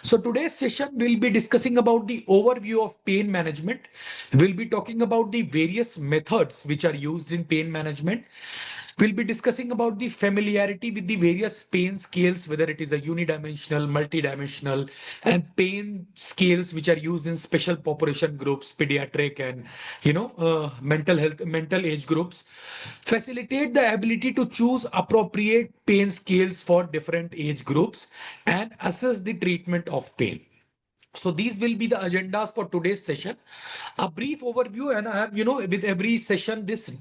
So today's session will be discussing about the overview of pain management. We'll be talking about the various methods which are used in pain management. We'll be discussing about the familiarity with the various pain scales, whether it is a unidimensional, multidimensional, and pain scales which are used in special population groups, pediatric and mental health, mental age groups. Facilitate the ability to choose appropriate pain scales for different age groups and assess the treatment of pain. So these will be the agendas for today's session. A brief overview, and I have, with every session, this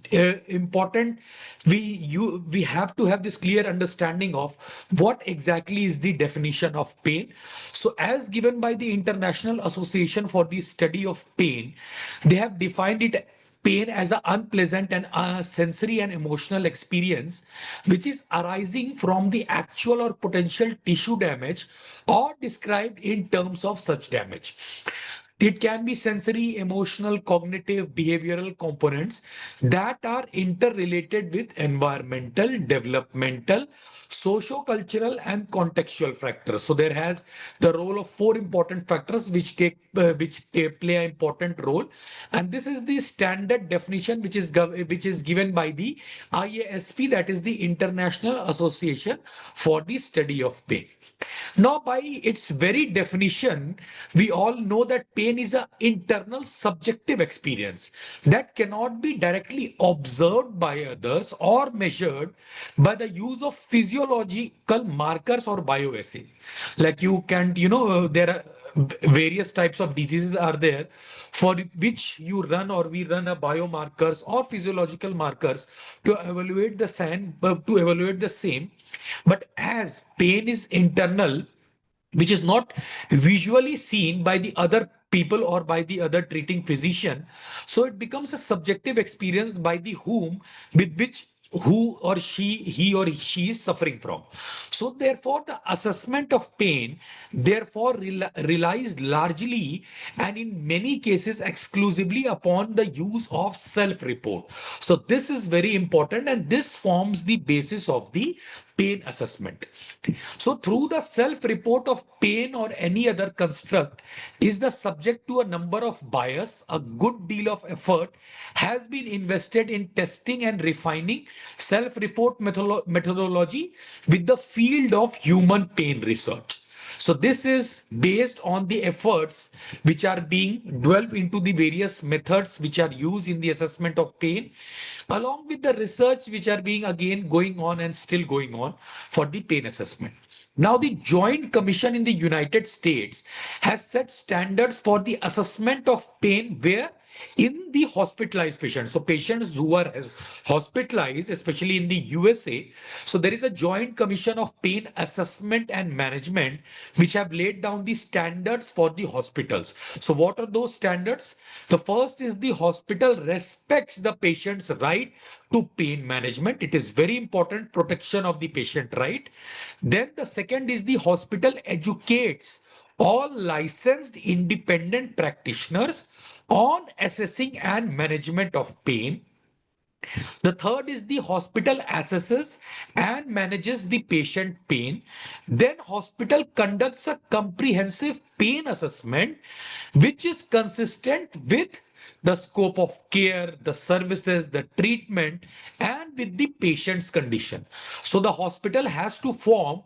important. We have to have this clear understanding of what exactly is the definition of pain. So, as given by the International Association for the Study of Pain, they have defined it pain as an unpleasant and sensory and emotional experience which is arising from the actual or potential tissue damage or described in terms of such damage. It can be sensory, emotional, cognitive, behavioral components that are interrelated with environmental, developmental, socio-cultural, and contextual factors. So there has the role of four important factors play an important role, and this is the standard definition which is given by the IASP, that is the International Association for the Study of Pain. Now, by its very definition, we all know that pain is an internal subjective experience that cannot be directly observed by others or measured by the use of physiological markers or bioassay. Like you can, there are various types of diseases are there for which you run or we run a biomarkers or physiological markers to evaluate the same. But as pain is internal, which is not visually seen by the other people or by the other treating physician, so it becomes a subjective experience by the whom with which who or she he or she is suffering from. So therefore the assessment of pain therefore relies largely and in many cases exclusively upon the use of self report. So this is very important, and this forms the basis of the pain assessment. So through the self report of pain or any other construct is the subject to a number of bias. A good deal of effort has been invested in testing and refining self report methodology with the field of human pain research. So this is based on the efforts which are being dwelled into the various methods which are used in the assessment of pain, along with the research which are being again going on and still going on for the pain assessment. Now, the Joint Commission in the United States has set standards for the assessment of pain where in the hospitalized patients, so patients who are hospitalized, especially in the USA, so there is a Joint Commission of Pain Assessment and Management which have laid down the standards for the hospitals. So what are those standards? The first is the hospital respects the patient's right to pain management. It is very important, protection of the patient right. Then the second is the hospital educates all licensed independent practitioners on assessing and management of pain. The third is the hospital assesses and manages the patient pain. Then hospital conducts a comprehensive pain assessment, which is consistent with the scope of care, the services, the treatment, and with the patient's condition. So the hospital has to form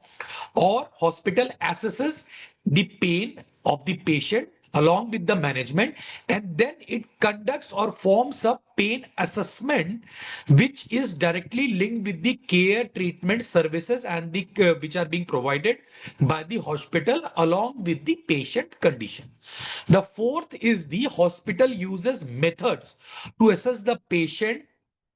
or hospital assesses the pain of the patient along with the management, and then it conducts or forms a pain assessment which is directly linked with the care, treatment, services, and the which are being provided by the hospital along with the patient condition. The fourth is the hospital uses methods to assess the patient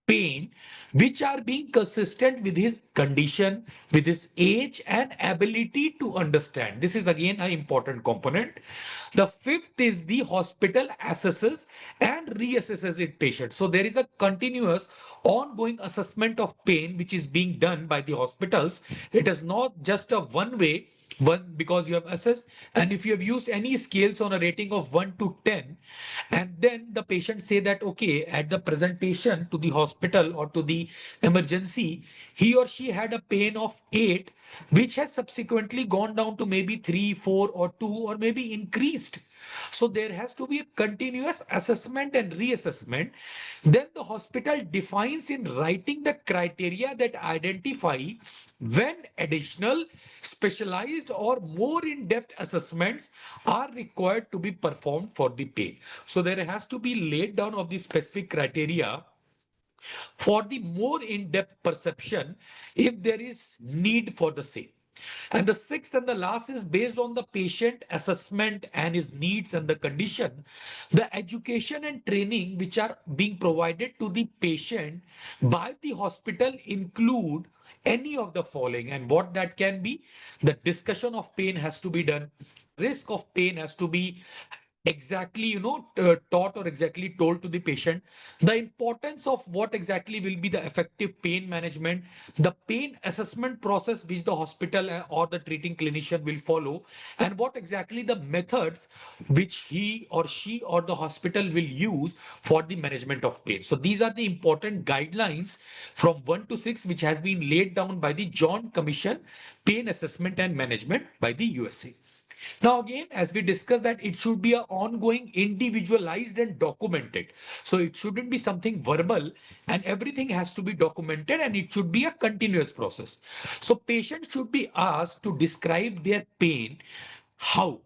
pain which are being consistent with his condition, with his age and ability to understand. This is again an important component. The fifth is the hospital assesses and reassesses its patient. So there is a continuous ongoing assessment of pain which is being done by the hospitals. It is not just a one way one because you have assessed, and if you have used any scales on a rating of 1 to 10, and then the patient say that okay, at the presentation to the hospital or to the emergency, he or she had a pain of 8, which has subsequently gone down to maybe 3, 4 or 2, or maybe increased. So there has to be a continuous assessment and reassessment. Then the hospital defines in writing the criteria that identify when additional, specialized, or more in-depth assessments are required to be performed for the pain. So there has to be laid down of the specific criteria for the more in-depth perception if there is need for the same. And the sixth and the last is based on the patient assessment and his needs and the condition. The education and training which are being provided to the patient by the hospital include any of the following, and what that can be: the discussion of pain has to be done, risk of pain has to be exactly taught or exactly told to the patient, the importance of what exactly will be the effective pain management, the pain assessment process which the hospital or the treating clinician will follow, and what exactly the methods which he or she or the hospital will use for the management of pain. So these are the important guidelines from 1 to 6 which has been laid down by the Joint Commission Pain Assessment and Management by the USA. Now, again, as we discussed, that it should be an ongoing, individualized, and documented. So it shouldn't be something verbal, and everything has to be documented, and it should be a continuous process. So patients should be asked to describe their pain. How?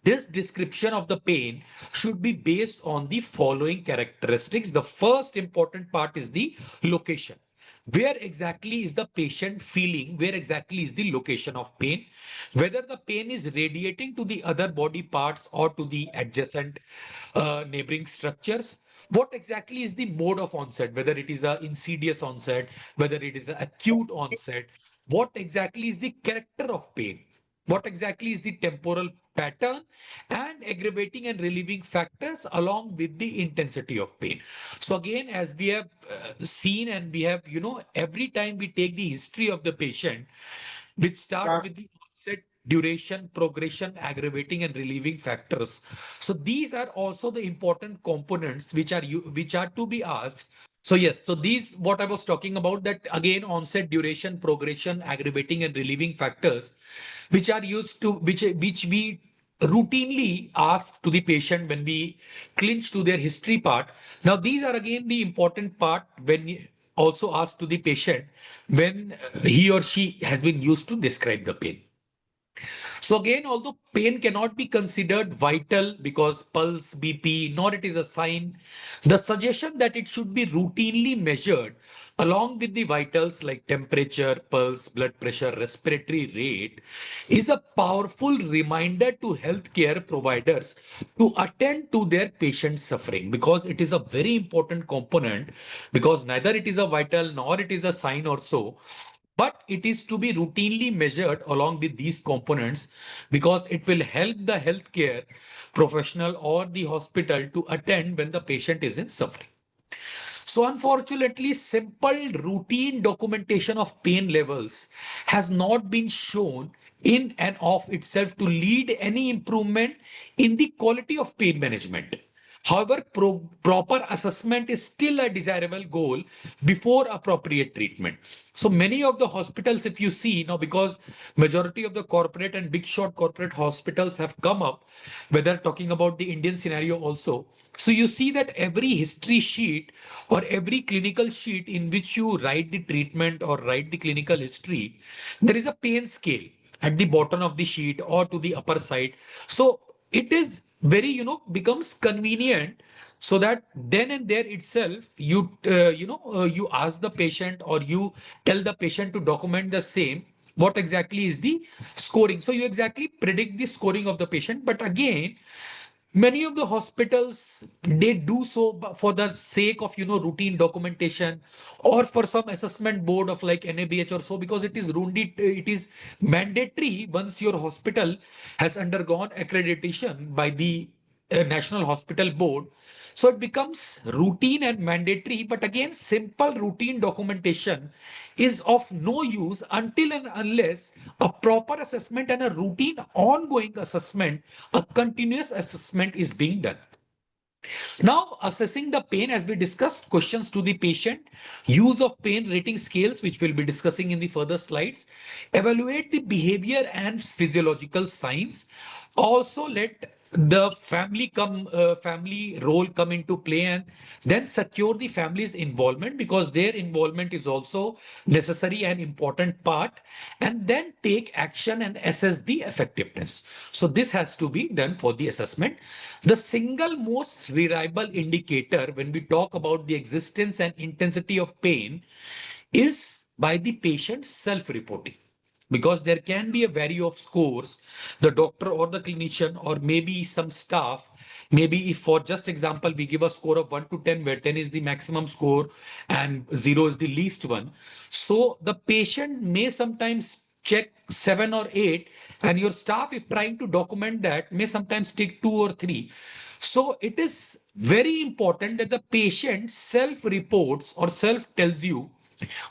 This description of the pain should be based on the following characteristics. The first important part is the location. Where exactly is the patient feeling? Where exactly is the location of pain? Whether the pain is radiating to the other body parts or to the adjacent neighboring structures. What exactly is the mode of onset? Whether it is a insidious onset, whether it is an acute onset. What exactly is the character of pain? What exactly is the temporal pattern and aggravating and relieving factors along with the intensity of pain? So again, as we have seen, and we have, every time we take the history of the patient, which starts with the onset, duration, progression, aggravating and relieving factors. So these are also the important components which are to be asked. So yes, so these what I was talking about, that again, onset, duration, progression, aggravating and relieving factors, which are used to which we routinely ask to the patient when we clinch to their history part. Now these are again the important part when also asked to the patient when he or she has been used to describe the pain. So again, although pain cannot be considered vital because pulse, BP, nor it is a sign, the suggestion that it should be routinely measured along with the vitals like temperature, pulse, blood pressure, respiratory rate is a powerful reminder to healthcare providers to attend to their patient suffering, because it is a very important component, because neither it is a vital nor it is a sign or so, but it is to be routinely measured along with these components, because it will help the healthcare professional or the hospital to attend when the patient is in suffering. So unfortunately, simple routine documentation of pain levels has not been shown in and of itself to lead any improvement in the quality of pain management. However, proper assessment is still a desirable goal before appropriate treatment. So many of the hospitals, if you see now, because majority of the corporate and big shot corporate hospitals have come up, whether talking about the Indian scenario also. So you see that every history sheet or every clinical sheet in which you write the treatment or write the clinical history, there is a pain scale at the bottom of the sheet or to the upper side. So it is very, becomes convenient, so that then and there itself you ask the patient or you tell the patient to document the same, what exactly is the scoring. So you exactly predict the scoring of the patient. But again, many of the hospitals, they do so for the sake of routine documentation, or for some assessment board of like NABH or so, because it is mandatory once your hospital has undergone accreditation by the National Hospital Board. So it becomes routine and mandatory. But again, simple routine documentation is of no use until and unless a proper assessment and a routine ongoing assessment, a continuous assessment is being done. Now, assessing the pain, as we discussed, questions to the patient, use of pain rating scales, which we'll be discussing in the further slides, evaluate the behavior and physiological signs. Also, let the family role come into play, and then secure the family's involvement, because their involvement is also necessary and important part, and then take action and assess the effectiveness. So this has to be done for the assessment. The single most reliable indicator when we talk about the existence and intensity of pain is by the patient self-reporting, because there can be a vary of scores. The doctor or the clinician or maybe some staff, maybe if for just example we give a score of 1 to 10, where 10 is the maximum score and 0 is the least one, so the patient may sometimes check 7 or 8, and your staff, if trying to document that, may sometimes take 2 or 3. So it is very important that the patient self reports or self tells you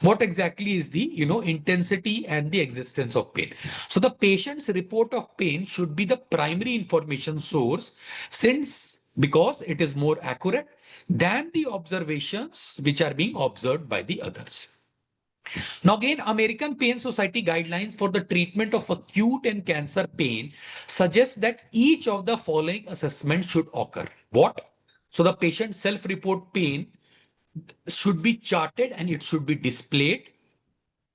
what exactly is the intensity and the existence of pain. So the patient's report of pain should be the primary information source, since because it is more accurate than the observations which are being observed by the others. Now, again, American Pain Society guidelines for the treatment of acute and cancer pain suggest that each of the following assessments should occur. What? So the patient self-report pain should be charted and it should be displayed.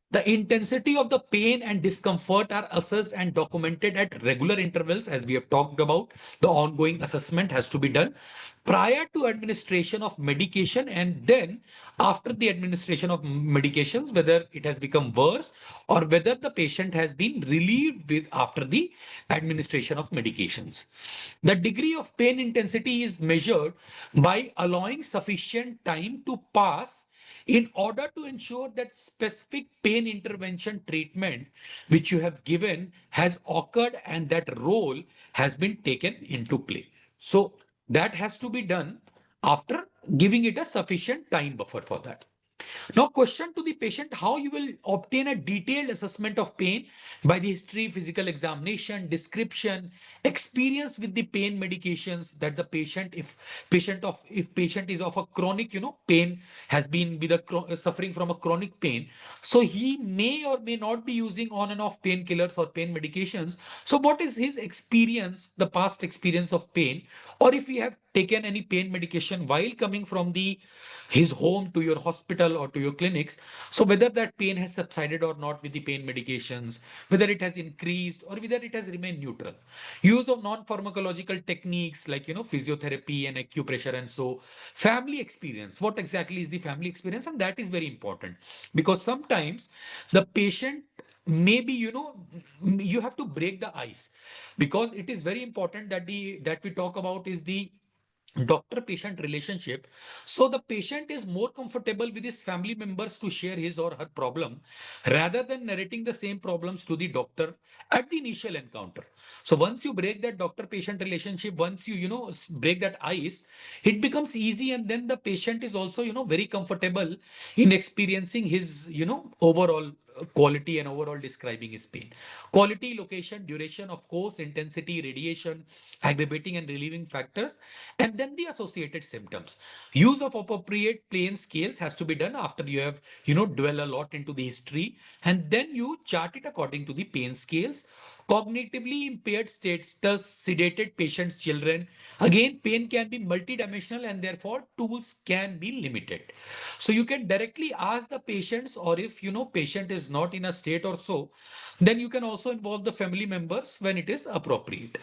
The intensity of the pain and discomfort are assessed and documented at regular intervals, as we have talked about. The ongoing assessment has to be done prior to administration of medication, and then after the administration of medications, whether it has become worse or whether the patient has been relieved with after the administration of medications. The degree of pain intensity is measured by allowing sufficient time to pass in order to ensure that specific pain intervention treatment which you have given has occurred and that role has been taken into play. So that has to be done after giving it a sufficient time buffer for that. Now, question to the patient: how you will obtain a detailed assessment of pain by the history, physical examination, description, experience with the pain medications that the patient, if patient is of a chronic, pain, has been with a suffering from a chronic pain, so he may or may not be using on and off painkillers or pain medications. So, what is his experience, the past experience of pain, or if he have taken any pain medication while coming from the his home to your hospital or to your clinics. So whether that pain has subsided or not with the pain medications, whether it has increased or whether it has remained neutral. Use of non-pharmacological techniques like physiotherapy and acupressure, and so family experience. What exactly is the family experience? And that is very important, because sometimes the patient maybe you have to break the ice, because it is very important that the that we talk about is the doctor patient relationship. So the patient is more comfortable with his family members to share his or her problem, rather than narrating the same problems to the doctor at the initial encounter. So once you break that doctor patient relationship, once you break that ice, it becomes easy, and then the patient is also very comfortable in experiencing his overall quality and overall describing his pain. Quality, location, duration, of course, intensity, radiation, aggravating and relieving factors, and then the associated symptoms. Use of appropriate pain scales has to be done after you have dwell a lot into the history, and then you chart it according to the pain scales. Cognitively impaired status, sedated patients, children. Again, pain can be multidimensional and therefore tools can be limited. So you can directly ask the patients, or if patient is not in a state or so, then you can also involve the family members when it is appropriate.